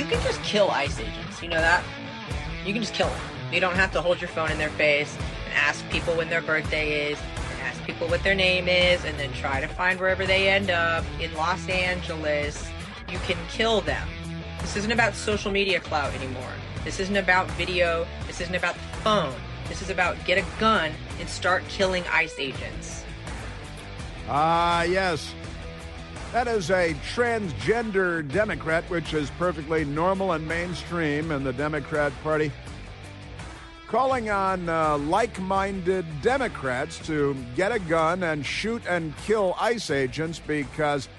you can just kill ICE agents. You know that? You can just kill them. You don't have to hold your phone in their face and ask people when their birthday is, and ask people what their name is, and then try to find wherever they end up in Los Angeles. You can kill them. This isn't about social media clout anymore. This isn't about video. This isn't about the phone. This is about get a gun and start killing ICE agents. Yes. That is a transgender Democrat, which is perfectly normal and mainstream in the Democrat Party, calling on like-minded Democrats to get a gun and shoot and kill ICE agents because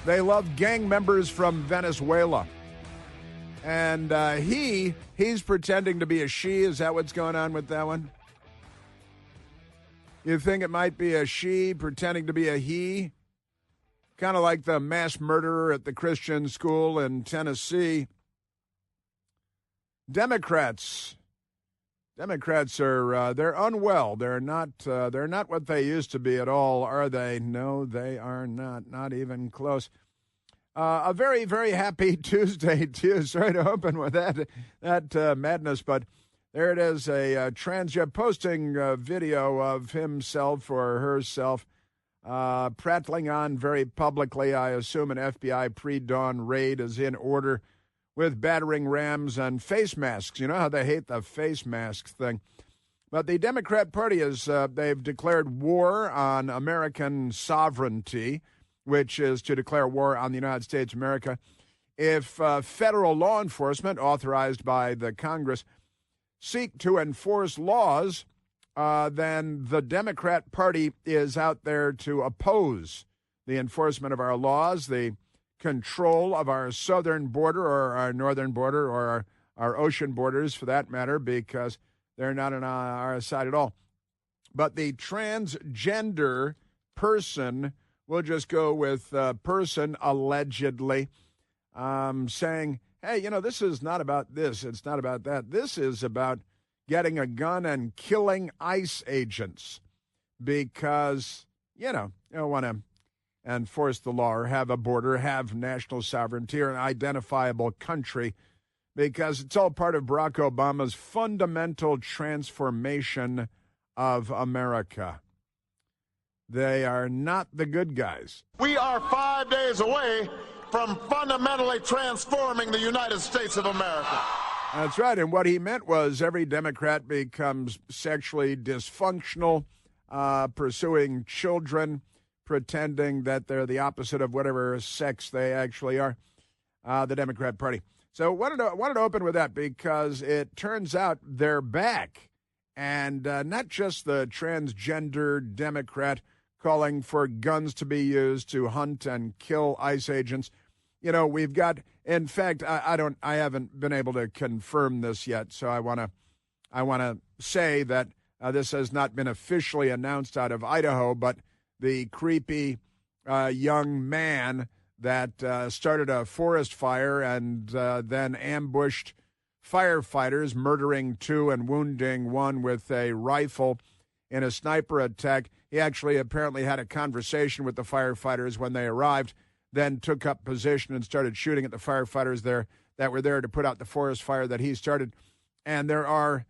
they love gang members from Venezuela. And he's pretending to be a she. Is that what's going on with that one? You think it might be a she pretending to be a he? Kind of like the mass murderer at the Christian school in Tennessee. Democrats are they're unwell. They're not what they used to be at all, are they? No, they are not even close. A very, very happy Tuesday to you. Sorry to open with that madness, but there it is, a transgender posting a video of himself or herself prattling on very publicly. I assume an FBI pre-dawn raid is in order with battering rams and face masks. You know how they hate the face mask thing. But the Democrat Party they've declared war on American sovereignty, which is to declare war on the United States of America. If federal law enforcement, authorized by the Congress, seek to enforce laws, then the Democrat Party is out there to oppose the enforcement of our laws, the control of our southern border or our northern border or our ocean borders, for that matter, because they're not on our side at all. But the transgender person, we'll just go with person, allegedly, saying, hey, this is not about this. It's not about that. This is about getting a gun and killing ICE agents because, you don't want to enforce the law or have a border, have national sovereignty or an identifiable country, because it's all part of Barack Obama's fundamental transformation of America. They are not the good guys. We are 5 days away from fundamentally transforming the United States of America. That's right. And what he meant was every Democrat becomes sexually dysfunctional, pursuing children, pretending that they're the opposite of whatever sex they actually are, the Democrat Party. So wanted to open with that because it turns out they're back. And not just the transgender Democrat calling for guns to be used to hunt and kill ICE agents. We've got, in fact, I haven't been able to confirm this yet, so I want to say that this has not been officially announced out of Idaho, but the creepy young man that started a forest fire and then ambushed firefighters, murdering 2 and wounding 1 with a rifle in a sniper attack. He actually apparently had a conversation with the firefighters when they arrived, then took up position and started shooting at the firefighters there that were there to put out the forest fire that he started. And there are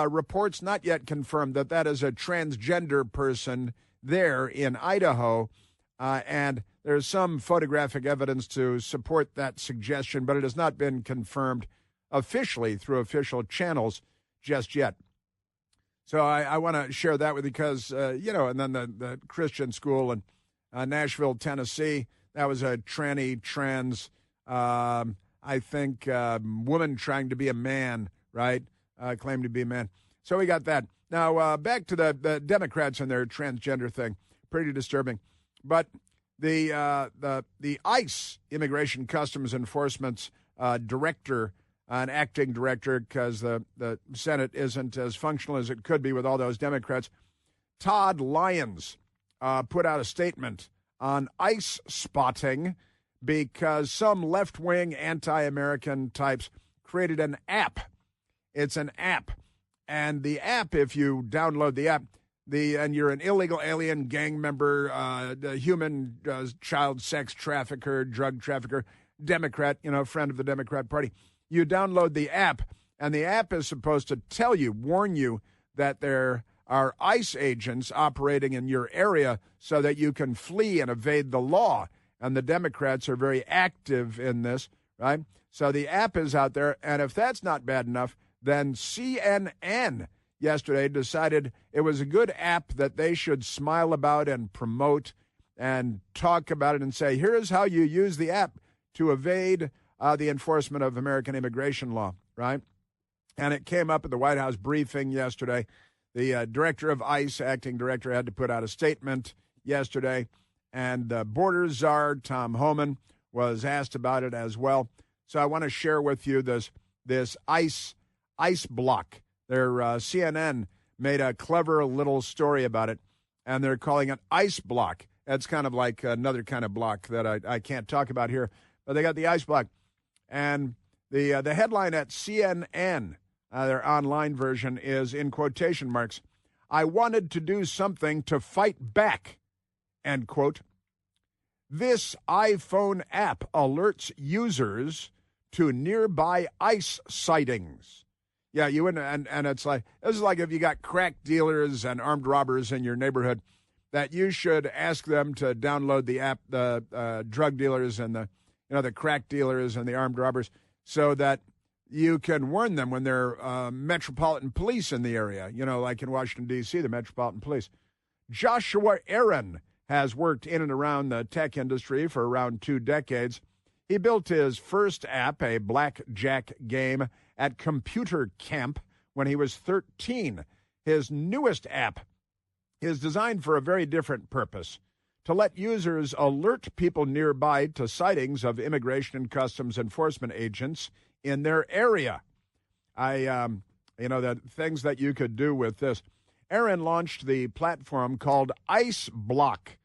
reports not yet confirmed that is a transgender person there in Idaho. And there's some photographic evidence to support that suggestion, but it has not been confirmed officially through official channels just yet. So I want to share that with you because, and then the Christian school in Nashville, Tennessee, that was a trans, woman trying to be a man, right? Claimed to be a man. So we got that. Now, back to the Democrats and their transgender thing. Pretty disturbing. But the ICE, Immigration Customs Enforcement's director, an acting director, because the Senate isn't as functional as it could be with all those Democrats, Todd Lyons put out a statement on ICE spotting because some left-wing anti-American types created an app. It's an app. And the app, if you download the app, and you're an illegal alien, gang member, human child sex trafficker, drug trafficker, Democrat, friend of the Democrat Party. You download the app, and the app is supposed to warn you that there are ICE agents operating in your area so that you can flee and evade the law. And the Democrats are very active in this, right? So the app is out there, and if that's not bad enough, then CNN yesterday decided it was a good app that they should smile about and promote and talk about it and say, here's how you use the app to evade the enforcement of American immigration law, right? And it came up at the White House briefing yesterday. The director of ICE, acting director, had to put out a statement yesterday, and border czar Tom Homan was asked about it as well. So I want to share with you this ICE block. Their CNN made a clever little story about it, and they're calling it ICE block. That's kind of like another kind of block that I can't talk about here, but they got the ICE block. And the headline at CNN, their online version, is in quotation marks, "I wanted to do something to fight back," end quote. "This iPhone app alerts users to nearby ICE sightings." Yeah, you wouldn't, and it's like, this is like if you got crack dealers and armed robbers in your neighborhood, that you should ask them to download the app, the drug dealers and the crack dealers and the armed robbers, so that you can warn them when there are metropolitan police in the area, like in Washington, D.C., the Metropolitan Police. Joshua Aaron has worked in and around the tech industry for around 2 decades. He built his first app, a blackjack game, at computer camp when he was 13. His newest app is designed for a very different purpose, to let users alert people nearby to sightings of immigration and customs enforcement agents in their area. The things that you could do with this. Aaron launched the platform called ICE Block,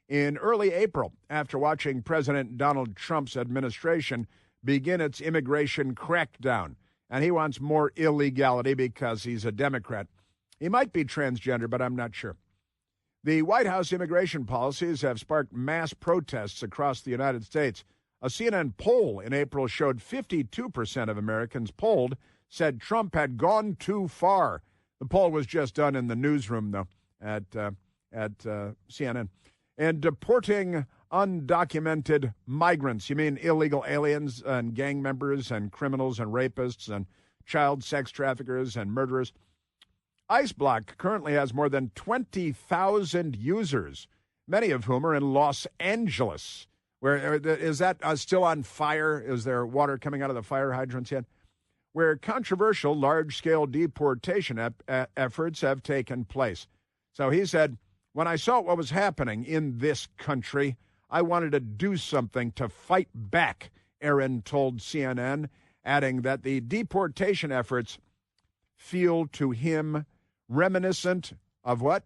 in early April after watching President Donald Trump's administration begin its immigration crackdown. And he wants more illegality because he's a Democrat. He might be transgender, but I'm not sure. The White House immigration policies have sparked mass protests across the United States. A CNN poll in April showed 52% of Americans polled said Trump had gone too far. The poll was just done in the newsroom, though, at CNN. And deporting undocumented migrants. You mean illegal aliens and gang members and criminals and rapists and child sex traffickers and murderers. ICE Block currently has more than 20,000 users, many of whom are in Los Angeles. Where is that still on fire? Is there water coming out of the fire hydrants yet? Where controversial large-scale deportation efforts have taken place. So he said, when I saw what was happening in this country, I wanted to do something to fight back, Aaron told CNN, adding that the deportation efforts feel to him reminiscent of what?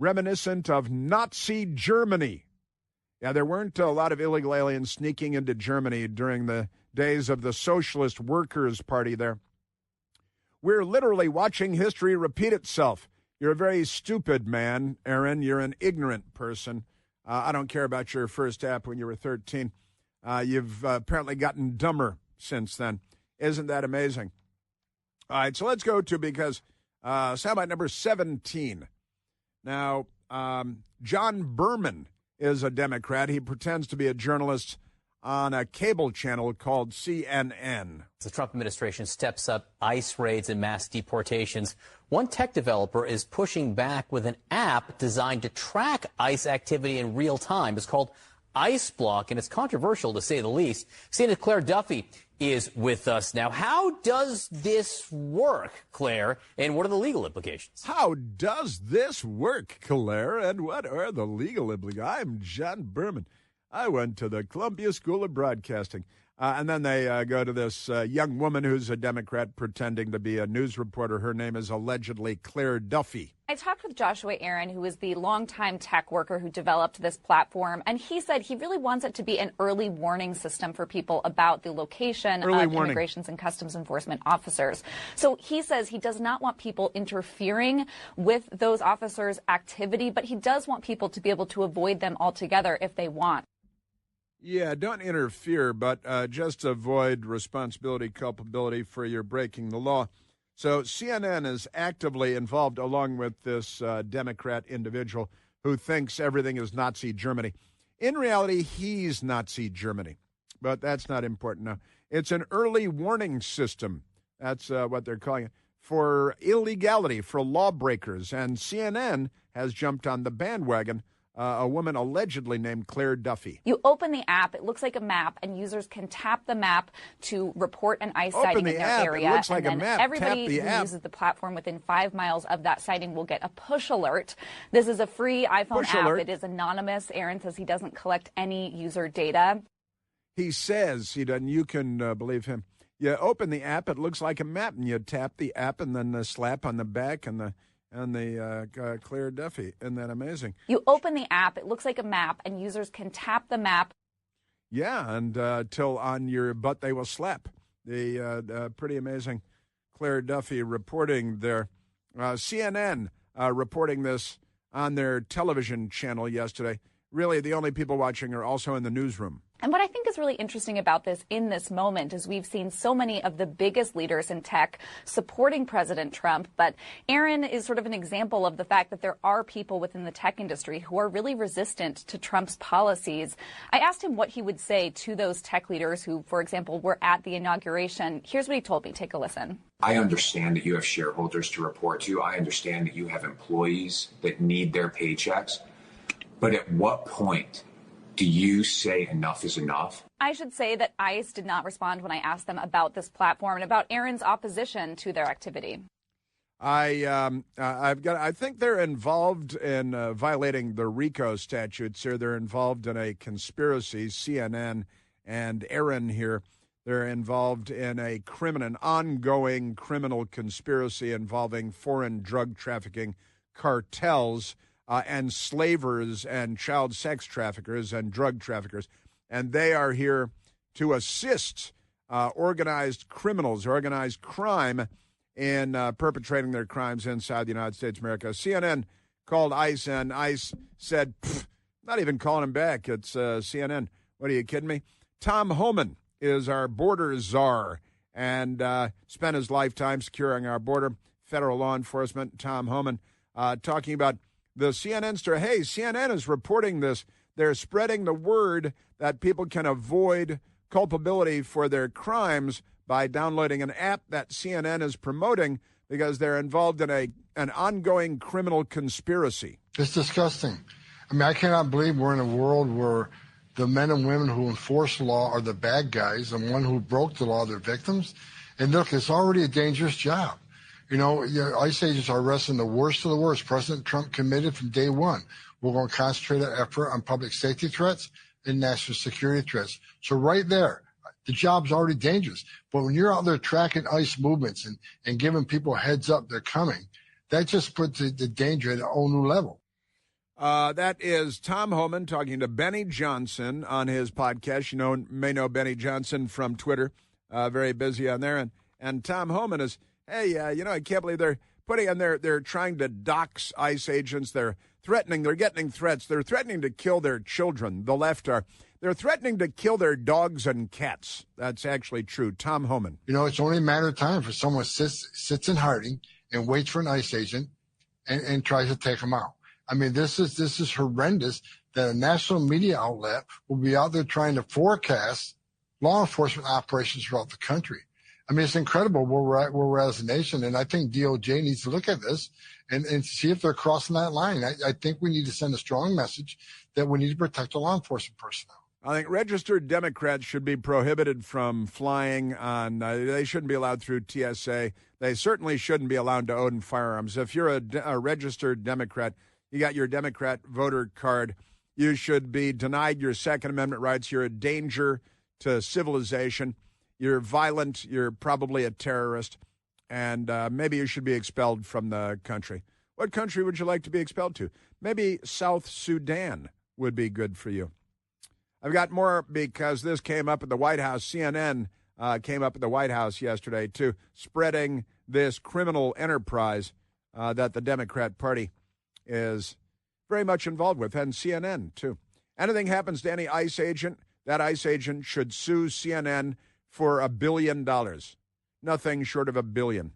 Reminiscent of Nazi Germany. Yeah, there weren't a lot of illegal aliens sneaking into Germany during the days of the Socialist Workers' Party there. We're literally watching history repeat itself. You're a very stupid man, Aaron. You're an ignorant person. I don't care about your first app when you were 13. You've apparently gotten dumber since then. Isn't that amazing? All right, so let's go to, because soundbite number 17. Now, John Berman is a Democrat. He pretends to be a journalist on a cable channel called CNN. The Trump administration steps up ICE raids and mass deportations. One tech developer is pushing back with an app designed to track ICE activity in real time. It's called ICE Block, and it's controversial to say the least. Senator Claire Duffy is with us now. How does this work, Claire, and what are the legal implications? How does this work, Claire, and what are the legal implications? I'm John Berman. I went to the Columbia School of Broadcasting. And then they go to this young woman who's a Democrat pretending to be a news reporter. Her name is allegedly Claire Duffy. I talked with Joshua Aaron, who is the longtime tech worker who developed this platform, and he said he really wants it to be an early warning system for people about the location of immigrations and customs enforcement officers. So he says he does not want people interfering with those officers' activity, but he does want people to be able to avoid them altogether if they want. Yeah, don't interfere, but just avoid responsibility, culpability for your breaking the law. So CNN is actively involved along with this Democrat individual who thinks everything is Nazi Germany. In reality, he's Nazi Germany, but that's not important now. It's an early warning system. That's what they're calling it, for illegality, for lawbreakers. And CNN has jumped on the bandwagon. A woman allegedly named Claire Duffy. You open the app, it looks like a map, and users can tap the map to report an ICE sighting in their area. It looks like and a map. Everybody who uses the platform within 5 miles of that sighting will get a push alert. This is a free iPhone app. It is anonymous. Aaron says he doesn't collect any user data. He says he doesn't. You can believe him. You open the app, it looks like a map, and you tap the app, and then the slap on the back and the Claire Duffy. Isn't that amazing? You open the app, it looks like a map, and users can tap the map. Yeah, and till on your butt they will slap. The pretty amazing Claire Duffy reporting there. CNN reporting this on their television channel yesterday. Really, the only people watching are also in the newsroom. And what I think is really interesting about this in this moment is we've seen so many of the biggest leaders in tech supporting President Trump. But Aaron is sort of an example of the fact that there are people within the tech industry who are really resistant to Trump's policies. I asked him what he would say to those tech leaders who, for example, were at the inauguration. Here's what he told me. Take a listen. I understand that you have shareholders to report to. I understand that you have employees that need their paychecks. But at what point do you say enough is enough? I should say that ICE did not respond when I asked them about this platform and about Aaron's opposition to their activity. I think they're involved in violating the RICO statutes here. They're involved in a conspiracy, CNN and Aaron here. They're involved in an ongoing criminal conspiracy involving foreign drug trafficking cartels and slavers and child sex traffickers and drug traffickers. And they are here to assist organized criminals, organized crime in perpetrating their crimes inside the United States of America. CNN called ICE, and ICE said, not even calling him back. It's CNN. What, are you kidding me? Tom Homan is our border czar and spent his lifetime securing our border. Federal law enforcement, Tom Homan, talking about the CNN story. Hey, CNN is reporting this. They're spreading the word that people can avoid culpability for their crimes by downloading an app that CNN is promoting because they're involved in an ongoing criminal conspiracy. It's disgusting. I mean, I cannot believe we're in a world where the men and women who enforce the law are the bad guys and one who broke the law are the victims. And look, it's already a dangerous job. You know, ICE agents are arresting the worst of the worst. President Trump committed from day one. We're going to concentrate our effort on public safety threats and national security threats. So right there, the job's already dangerous. But when you're out there tracking ICE movements and giving people heads up they're coming, that just puts the danger at a whole new level. That is Tom Homan talking to Benny Johnson on his podcast. You may know Benny Johnson from Twitter, very busy on there. And Tom Homan is, hey, I can't believe they're putting on they're trying to dox ICE agents. They're getting threats. They're threatening to kill their children. The left are. They're threatening to kill their dogs and cats. That's actually true. Tom Homan. It's only a matter of time for someone sits in hiding and waits for an ICE agent and tries to take them out. I mean, this is horrendous that a national media outlet will be out there trying to forecast law enforcement operations throughout the country. I mean, it's incredible where we're at as a nation, and I think DOJ needs to look at this and see if they're crossing that line. I think we need to send a strong message that we need to protect the law enforcement personnel. I think registered Democrats should be prohibited from flying on, they shouldn't be allowed through TSA. They certainly shouldn't be allowed to own firearms. If you're a registered Democrat, you got your Democrat voter card, you should be denied your Second Amendment rights. You're a danger to civilization. You're violent. You're probably a terrorist. And maybe you should be expelled from the country. What country would you like to be expelled to? Maybe South Sudan would be good for you. I've got more because this came up at the White House. CNN came up at the White House yesterday, too, spreading this criminal enterprise that the Democrat Party is very much involved with, and CNN, too. Anything happens to any ICE agent, that ICE agent should sue CNN for $1 billion. Nothing short of $1 billion.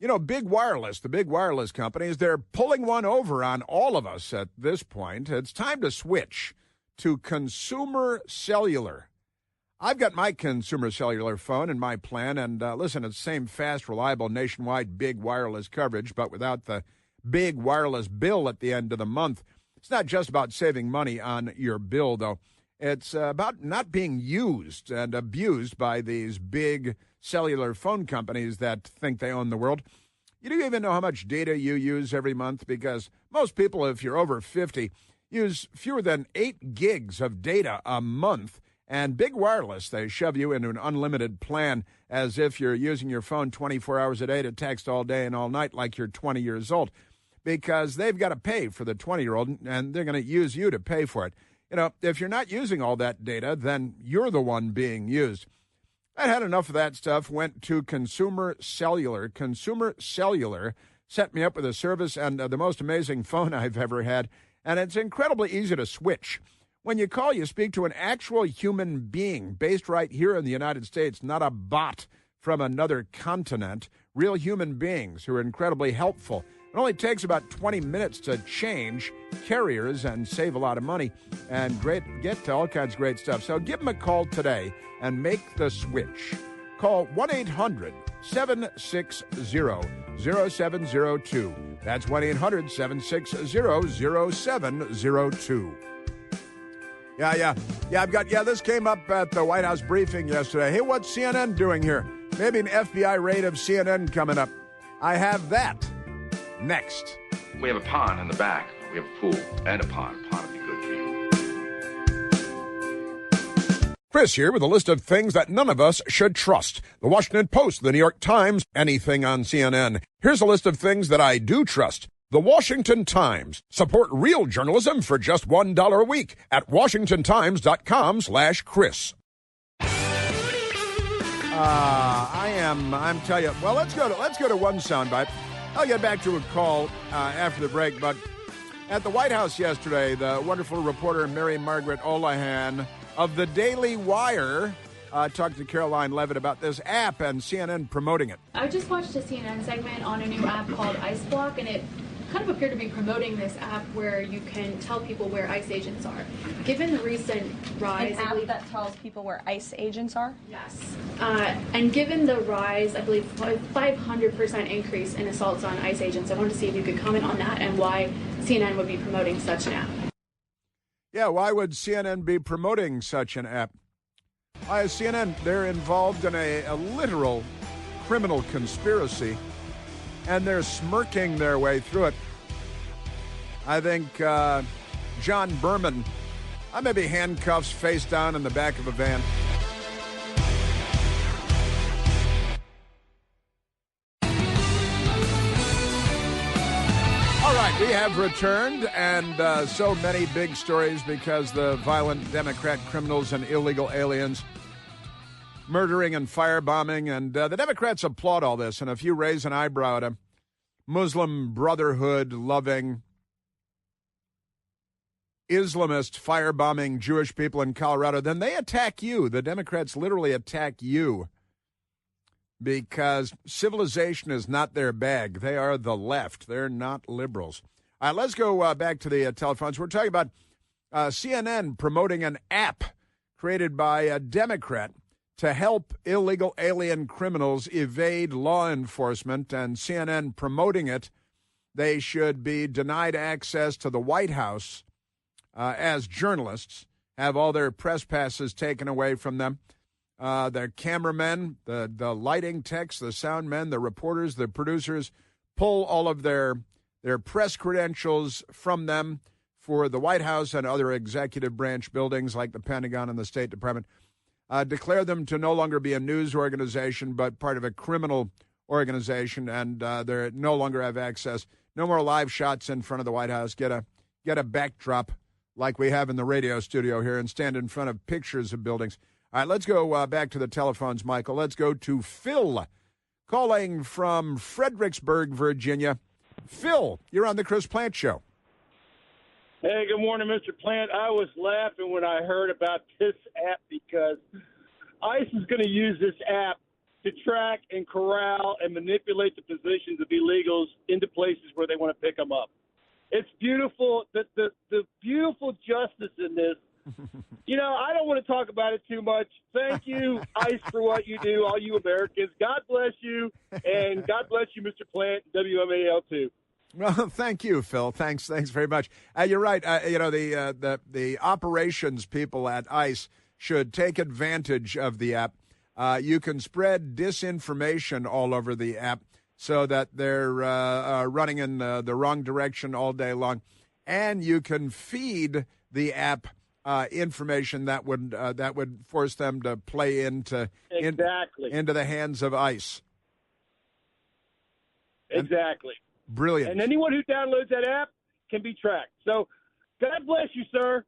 You know, the big wireless companies, they're pulling one over on all of us at this point. It's time to switch to consumer cellular. I've got my consumer cellular phone in my plan, and listen, it's the same fast, reliable, nationwide big wireless coverage, but without the big wireless bill at the end of the month. It's not just about saving money on your bill, though. It's about not being used and abused by these big cellular phone companies that think they own the world. You don't even know how much data you use every month, because most people, if you're over 50, use fewer than 8 gigs of data a month. And big wireless, they shove you into an unlimited plan as if you're using your phone 24 hours a day to text all day and all night like you're 20 years old, because they've got to pay for the 20-year-old, and they're going to use you to pay for it. You know, if you're not using all that data, then you're the one being used. I had enough of that stuff, went to Consumer Cellular. Consumer Cellular set me up with a service and the most amazing phone I've ever had, and it's incredibly easy to switch. When you call, you speak to an actual human being based right here in the United States, not a bot from another continent. Real human beings who are incredibly helpful. It only takes about 20 minutes to change carriers and save a lot of money and get to all kinds of great stuff. So give them a call today and make the switch. Call 1-800-760-0702. That's 1-800-760-0702. Yeah, this came up at the White House briefing yesterday. Hey, what's CNN doing here? Maybe an FBI raid of CNN coming up. I have that next. We have a pond in the back. We have a pool and a pond. A pond would be good for you. Chris here with a list of things that none of us should trust. The Washington Post, the New York Times, anything on CNN. Here's a list of things that I do trust. The Washington Times. Support real journalism for just $1 a week at WashingtonTimes.com/Chris. I'm telling you. Well, let's go to one soundbite. I'll get back to a call after the break. But at the White House yesterday, the wonderful reporter Mary Margaret Olahan of the Daily Wire talked to Caroline Levitt about this app and CNN promoting it. I just watched a CNN segment on a new app called ICE Block, and it kind of appeared to be promoting this app where you can tell people where ICE agents are. Given the recent rise... An app that tells people where ICE agents are? Yes. And given the rise, I believe, 500% increase in assaults on ICE agents, I wanted to see if you could comment on that and why CNN would be promoting such an app. Yeah, why would CNN be promoting such an app? CNN, they're involved in a literal criminal conspiracy, and they're smirking their way through it. I think John Berman, maybe handcuffs face down in the back of a van. All right, we have returned, and so many big stories because the violent Democrat criminals and illegal aliens murdering and firebombing, and the Democrats applaud all this. And if you raise an eyebrow at a Muslim Brotherhood-loving, Islamist firebombing Jewish people in Colorado, then they attack you. The Democrats literally attack you because civilization is not their bag. They are the left. They're not liberals. All right, let's go back to the telephones. We're talking about CNN promoting an app created by a Democrat to help illegal alien criminals evade law enforcement, and CNN promoting it. They should be denied access to the White House as journalists, have all their press passes taken away from them. Their cameramen, the lighting techs, the sound men, the reporters, the producers, pull all of their press credentials from them for the White House and other executive branch buildings like the Pentagon and the State Department. Declare them to no longer be a news organization, but part of a criminal organization, and they no longer have access. No more live shots in front of the White House. Get a backdrop like we have in the radio studio here and stand in front of pictures of buildings. All right, let's go back to the telephones, Michael. Let's go to Phil, calling from Fredericksburg, Virginia. Phil, you're on the Chris Plante Show. Hey, good morning, Mr. Plant. I was laughing when I heard about this app because ICE is going to use this app to track and corral and manipulate the positions of illegals into places where they want to pick them up. It's beautiful. The beautiful justice in this. You know, I don't want to talk about it too much. Thank you, ICE, for what you do, all you Americans. God bless you, and God bless you, Mr. Plant, WMAL too. Well, thank you, Phil. Thanks very much. You're right. The operations people at ICE should take advantage of the app. You can spread disinformation all over the app so that they're running in the wrong direction all day long, and you can feed the app information that would force them to play into the hands of ICE. Exactly. Brilliant. And anyone who downloads that app can be tracked. So, God bless you, sir.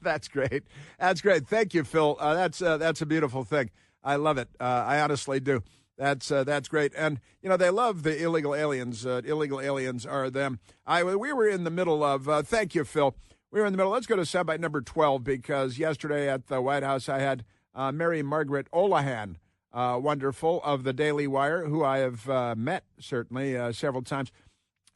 That's great. That's great. Thank you, Phil. That's a beautiful thing. I love it. I honestly do. That's great. And, you know, they love the illegal aliens. Illegal aliens are them. We were in the middle of, thank you, Phil. We were in the middle. Let's go to soundbite number 12, because yesterday at the White House I had Mary Margaret Olohan, wonderful, of the Daily Wire, who I have met, certainly, several times.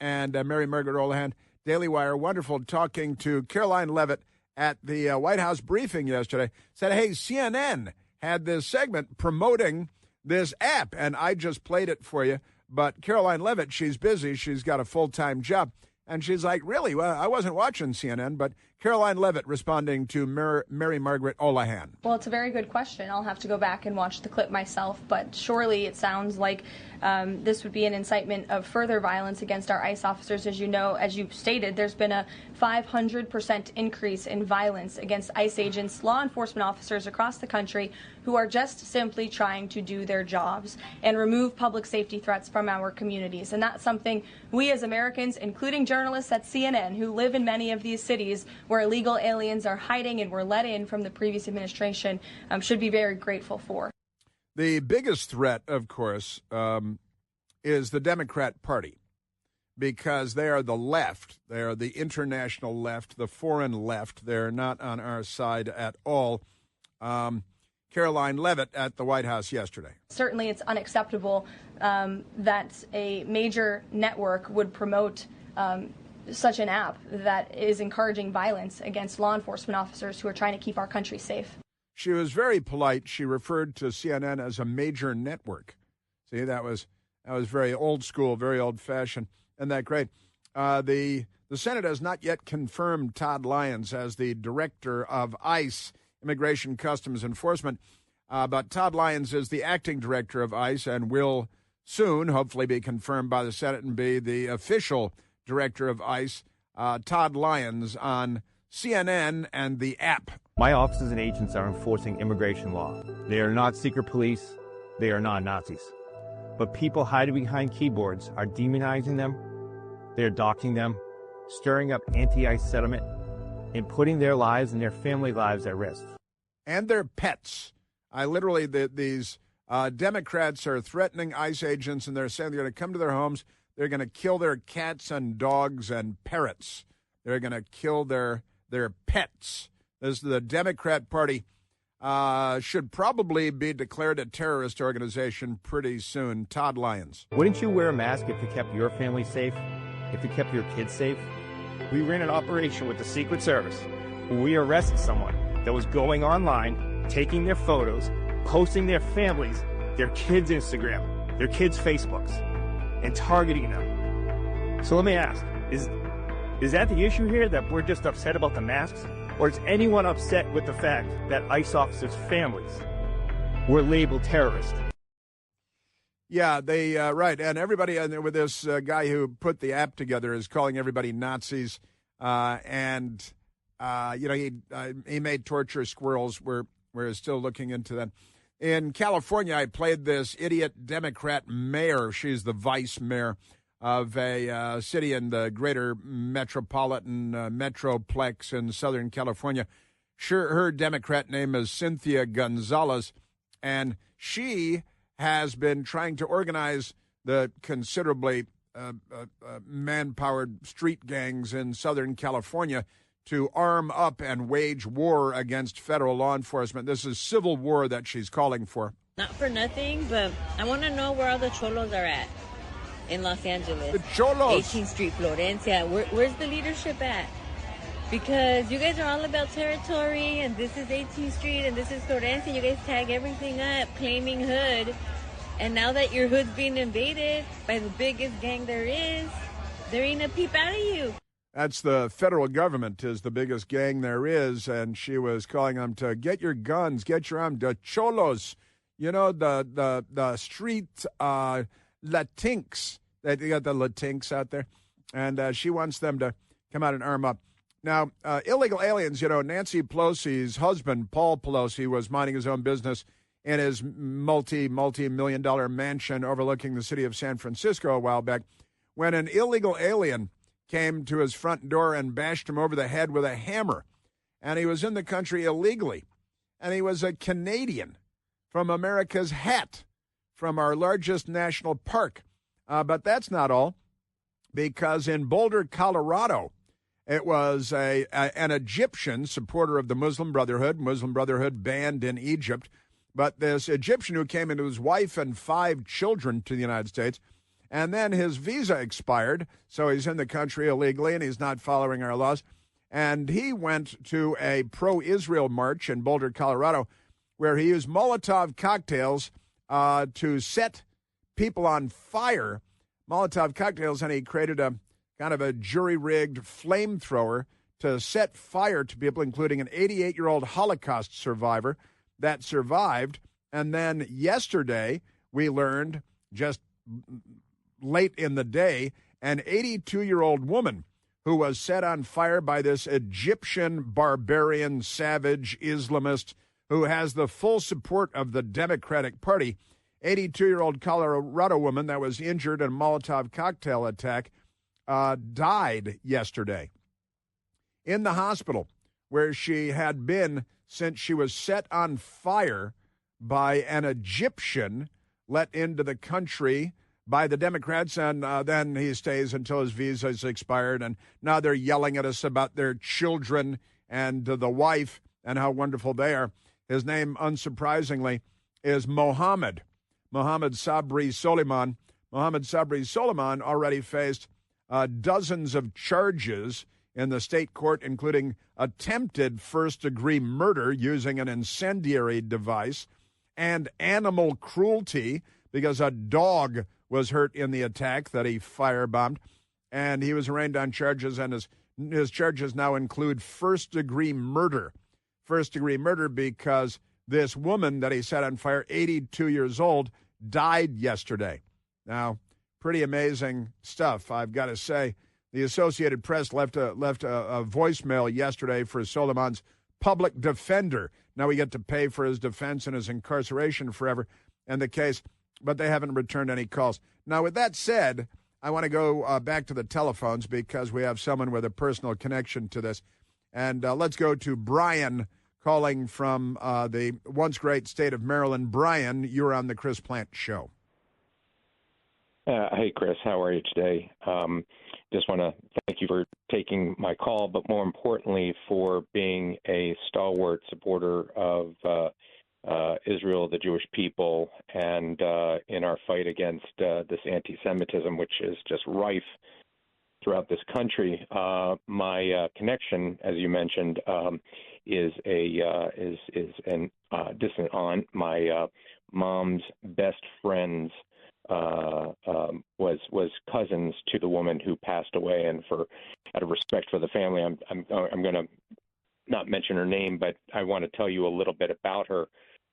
And Mary Margaret Olohan, Daily Wire, wonderful, talking to Caroline Levitt at the White House briefing yesterday, said, hey, CNN had this segment promoting this app, and I just played it for you. But Caroline Levitt, she's busy. She's got a full-time job. And she's like, really? Well, I wasn't watching CNN, but Caroline Levitt responding to Mary Margaret Olohan. Well, it's a very good question. I'll have to go back and watch the clip myself, but surely it sounds like this would be an incitement of further violence against our ICE officers. As you know, as you stated, there's been a 500% increase in violence against ICE agents, law enforcement officers across the country who are just simply trying to do their jobs and remove public safety threats from our communities. And that's something we as Americans, including journalists at CNN who live in many of these cities where illegal aliens are hiding and were let in from the previous administration, should be very grateful for. The biggest threat, of course, is the Democrat Party, because they are the left. They are the international left, the foreign left. They're not on our side at all. Caroline Levitt at the White House yesterday. Certainly it's unacceptable that a major network would promote such an app that is encouraging violence against law enforcement officers who are trying to keep our country safe. She was very polite. She referred to CNN as a major network. See, that was very old school, very old fashioned. Isn't that great? The Senate has not yet confirmed Todd Lyons as the director of ICE, Immigration Customs Enforcement. But Todd Lyons is the acting director of ICE and will soon, hopefully, be confirmed by the Senate and be the official director of ICE. Todd Lyons on CNN and the app. My officers and agents are enforcing immigration law. They are not secret police. They are not Nazis. But people hiding behind keyboards are demonizing them. They are docking them, stirring up anti-ICE settlement, and putting their lives and their family lives at risk. And their pets. These Democrats are threatening ICE agents, and they're saying they're going to come to their homes. They're going to kill their cats and dogs and parrots. They're going to kill their pets. The Democrat Party should probably be declared a terrorist organization pretty soon. Todd Lyons. Wouldn't you wear a mask if it kept your family safe? If it kept your kids safe? We ran an operation with the Secret Service where we arrested someone that was going online, taking their photos, posting their families, their kids' Instagram, their kids' Facebooks, and targeting them. So let me ask, is that the issue here, that we're just upset about the masks? Or is anyone upset with the fact that ICE officers' families were labeled terrorists? Yeah, right. And everybody with this guy who put the app together is calling everybody Nazis. He made torture squirrels. We're still looking into that. In California, I played this idiot Democrat mayor. She's the vice mayor of a city in the greater metropolitan metroplex in Southern California. Her Democrat name is Cynthia Gonzalez, and she has been trying to organize the considerably man-powered street gangs in Southern California to arm up and wage war against federal law enforcement. This is civil war that she's calling for. Not for nothing, but I want to know where all the cholos are at in Los Angeles. The cholos. 18th Street, Florencia. Where's the leadership at? Because you guys are all about territory, and this is 18th Street, and this is Florencia. You guys tag everything up, claiming hood. And now that your hood's being invaded by the biggest gang there is, there ain't a peep out of you. That's the federal government is the biggest gang there is, and she was calling them to get your guns, get your arms, the cholos, you know, the street Latinx. They got the Latinx out there, and she wants them to come out and arm up. Now, illegal aliens, you know, Nancy Pelosi's husband, Paul Pelosi, was minding his own business in his multi-million-dollar mansion overlooking the city of San Francisco a while back when an illegal alien came to his front door and bashed him over the head with a hammer. And he was in the country illegally. And he was a Canadian from America's Hat, from our largest national park. But that's not all, because in Boulder, Colorado, it was an Egyptian supporter of the Muslim Brotherhood banned in Egypt. But this Egyptian who came into his wife and 5 children to the United States, and then his visa expired, so he's in the country illegally and he's not following our laws. And he went to a pro-Israel march in Boulder, Colorado, where he used Molotov cocktails to set people on fire. Molotov cocktails, and he created a kind of a jury-rigged flamethrower to set fire to people, including an 88-year-old Holocaust survivor that survived. And then yesterday, we learned, just late in the day, an 82-year-old woman who was set on fire by this Egyptian barbarian, savage Islamist who has the full support of the Democratic Party. 82-year-old Colorado woman that was injured in a Molotov cocktail attack died yesterday in the hospital where she had been since she was set on fire by an Egyptian let into the country by the Democrats, and then he stays until his visa is expired, and now they're yelling at us about their children and the wife and how wonderful they are. His name, unsurprisingly, is Mohammed Sabri Soliman. Mohammed Sabri Soliman already faced dozens of charges in the state court, including attempted first-degree murder using an incendiary device and animal cruelty because a dog was hurt in the attack that he firebombed. And he was arraigned on charges, and his charges now include first-degree murder. First-degree murder because this woman that he set on fire, 82 years old, died yesterday. Now, pretty amazing stuff, I've got to say. The Associated Press left a voicemail yesterday for Soliman's public defender. Now we get to pay for his defense and his incarceration forever and the case, but they haven't returned any calls. Now, with that said, I want to go back to the telephones because we have someone with a personal connection to this. And let's go to Brian calling from the once great state of Maryland. Brian, you're on the Chris Plante Show. Hey, Chris. How are you today? Just want to thank you for taking my call, but more importantly, for being a stalwart supporter of Israel, the Jewish people, and in our fight against this anti-Semitism, which is just rife throughout this country. My connection, as you mentioned, is an distant aunt. My mom's best friend's was cousins to the woman who passed away, and out of respect for the family, I'm going to not mention her name, but I want to tell you a little bit about her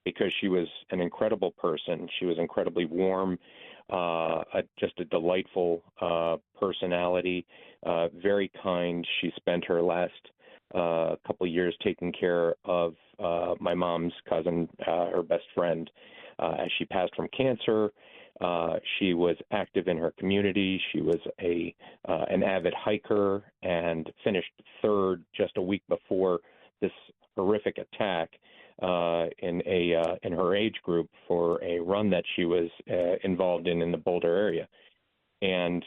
because she was an incredible person. She was incredibly warm, just a delightful personality, very kind. She spent her last couple of years taking care of my mom's cousin, her best friend, as she passed from cancer. She was active in her community. She was an avid hiker and finished third just a week before this horrific attack in her age group for a run that she was involved in the Boulder area. And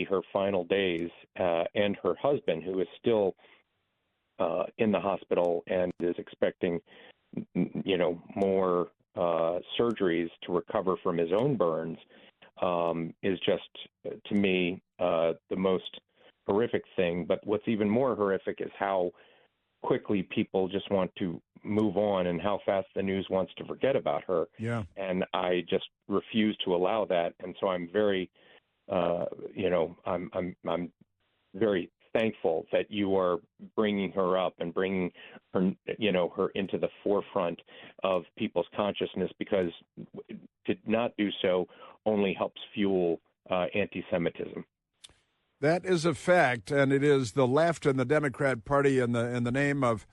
her final days, and her husband, who is still in the hospital and is expecting, more surgeries to recover from his own burns, is just, to me, the most horrific thing. But what's even more horrific is how quickly people just want to move on and how fast the news wants to forget about her. Yeah. And I just refuse to allow that. And so I'm very, I'm very thankful that you are bringing her up and bringing her, her into the forefront of people's consciousness, because to not do so only helps fuel anti-Semitism. That is a fact, and it is the left and the Democrat Party in the name of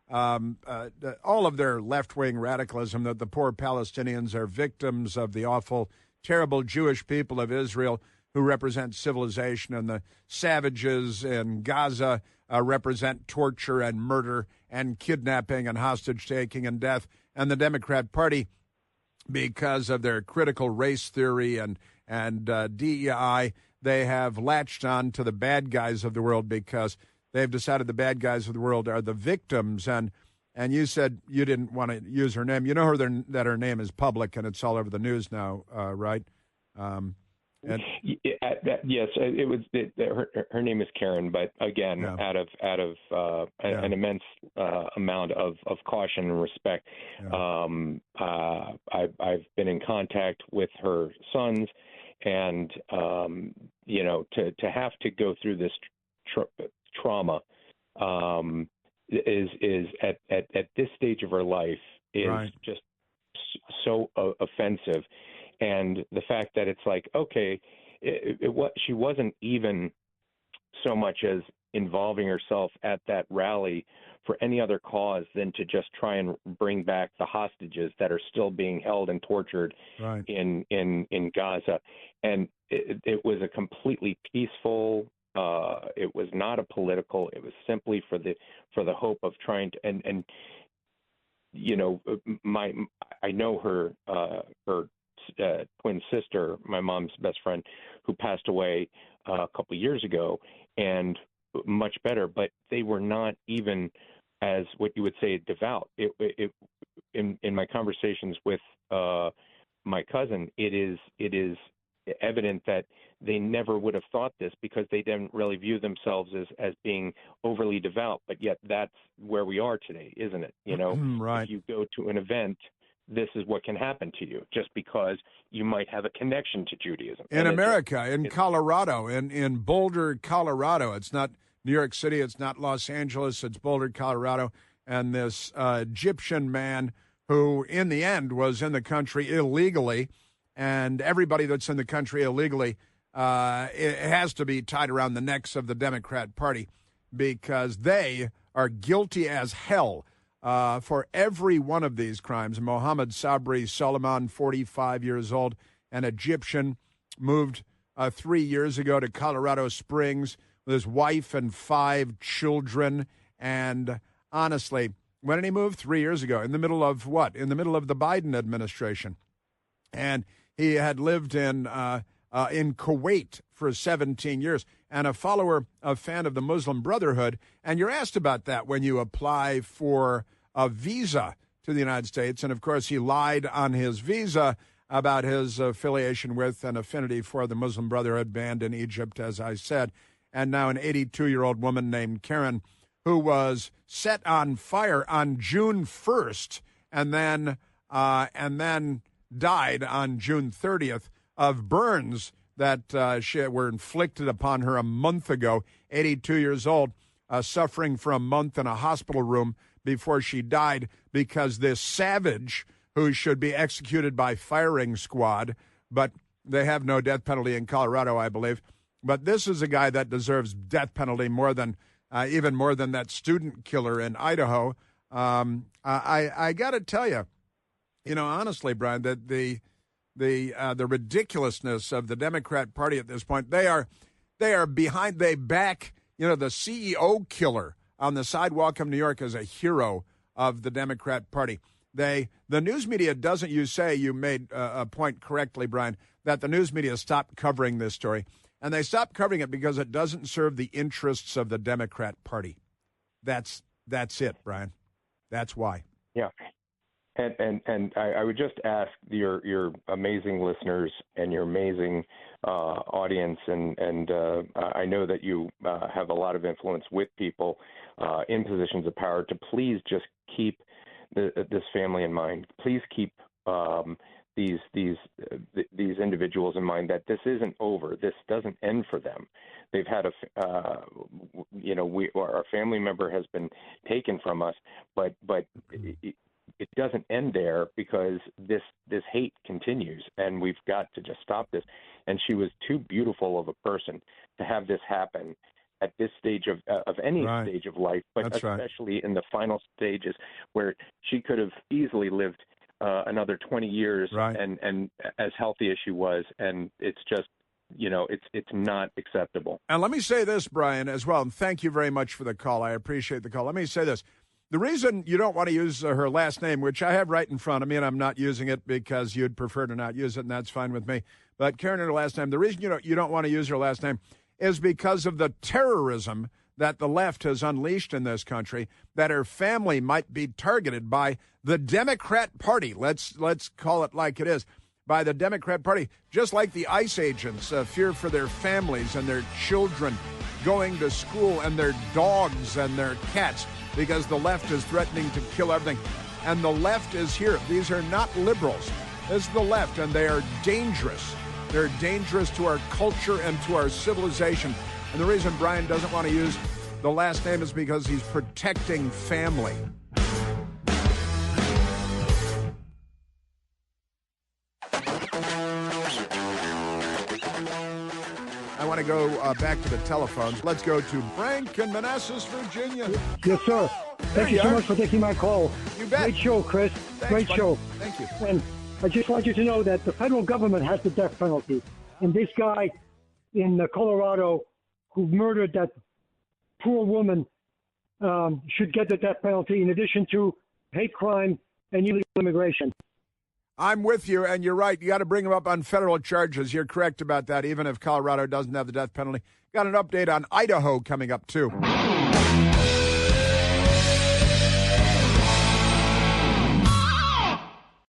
all of their left-wing radicalism, that the poor Palestinians are victims of the awful, terrible Jewish people of Israel who represent civilization, and the savages in Gaza represent torture and murder and kidnapping and hostage-taking and death. And the Democrat Party, because of their critical race theory and DEI, they have latched on to the bad guys of the world, because they've decided the bad guys of the world are the victims. And you said you didn't want to use her name. You know that her name is public and it's all over the news now, right? Yes, it was. Her name is Karen, but again, Yeah. out of an immense amount of caution and respect. Yeah. I've been in contact with her sons. And, to have to go through this trauma is at this stage of her life is Right. just so offensive. And the fact that it's like, okay, she wasn't even so much as involving herself at that rally for any other cause than to just try and bring back the hostages that are still being held and tortured Right. in Gaza. And it was a completely peaceful, it was not a political, it was simply for the hope of trying to, and I know her twin sister, my mom's best friend, who passed away a couple of years ago, and much better, but they were not even as what you would say devout. In my conversations with my cousin, it is evident that they never would have thought this, because they didn't really view themselves as being overly devout. But yet that's where we are today, isn't it? Right. If you go to an event, this is what can happen to you just because you might have a connection to Judaism. In America, in Colorado, in Boulder, Colorado. It's not New York City, it's not Los Angeles, it's Boulder, Colorado. And this Egyptian man who, in the end, was in the country illegally, and everybody that's in the country illegally, it has to be tied around the necks of the Democrat Party, because they are guilty as hell for every one of these crimes. Mohammed Sabri Solomon, 45 years old, an Egyptian, moved 3 years ago to Colorado Springs with his wife and 5 children. And honestly, when did he move? 3 years ago. In the middle of what? In the middle of the Biden administration. And he had lived in Kuwait for 17 years, and a fan of the Muslim Brotherhood. And you're asked about that when you apply for a visa to the United States. And, of course, he lied on his visa about his affiliation with and affinity for the Muslim Brotherhood banned in Egypt, as I said. And now an 82-year-old woman named Karen, who was set on fire on June 1st and then died on June 30th of burns that were inflicted upon her a month ago. 82 years old, suffering for a month in a hospital room before she died, because this savage, who should be executed by firing squad, but they have no death penalty in Colorado, I believe. But this is a guy that deserves death penalty even more than that student killer in Idaho. I got to tell you, honestly, Brian, that the ridiculousness of the Democrat Party at this point, they back, the CEO killer on the sidewalk of New York as a hero of the Democrat Party. The news media doesn't, you made a point correctly, Brian, that the news media stopped covering this story. And they stopped covering it because it doesn't serve the interests of the Democrat Party. That's it, Brian. That's why. Yeah. And I would just ask your amazing listeners and your amazing audience, and I know that you have a lot of influence with people in positions of power, to please just keep this family in mind. Please keep these individuals in mind, that this isn't over. This doesn't end for them. They've had our family member has been taken from us, but it doesn't end there, because this hate continues, and we've got to just stop this. And she was too beautiful of a person to have this happen at this stage of any stage of life, but especially in the final stages, where she could have easily lived another 20 years and as healthy as she was. And it's just, it's not acceptable. And let me say this, Brian, as well, and thank you very much for the call. I appreciate the call. Let me say this. The reason you don't want to use her last name, which I have right in front of me, and I'm not using it because you'd prefer to not use it, and that's fine with me. But Karen, her last name, the reason you don't want to use her last name is because of the terrorism that the left has unleashed in this country, that her family might be targeted by the Democrat Party. Let's call it like it is, by the Democrat Party, just like the ICE agents fear for their families and their children going to school and their dogs and their cats, because the left is threatening to kill everything. And the left is here. These are not liberals. This is the left, and they are dangerous. They're dangerous to our culture and to our civilization. And the reason Brian doesn't want to use the last name is because he's protecting family. I want to go back to the telephones. Let's go to Frank in Manassas, Virginia. Yes, sir. Thank you so much for taking my call. You bet. Great show, Chris. Thanks, Great buddy. show. Thank you. And I just want you to know that the federal government has the death penalty. And this guy in Colorado who murdered that poor woman should get the death penalty, in addition to hate crime and illegal immigration. I'm with you, and you're right. You got to bring him up on federal charges. You're correct about that, even if Colorado doesn't have the death penalty. Got an update on Idaho coming up, too.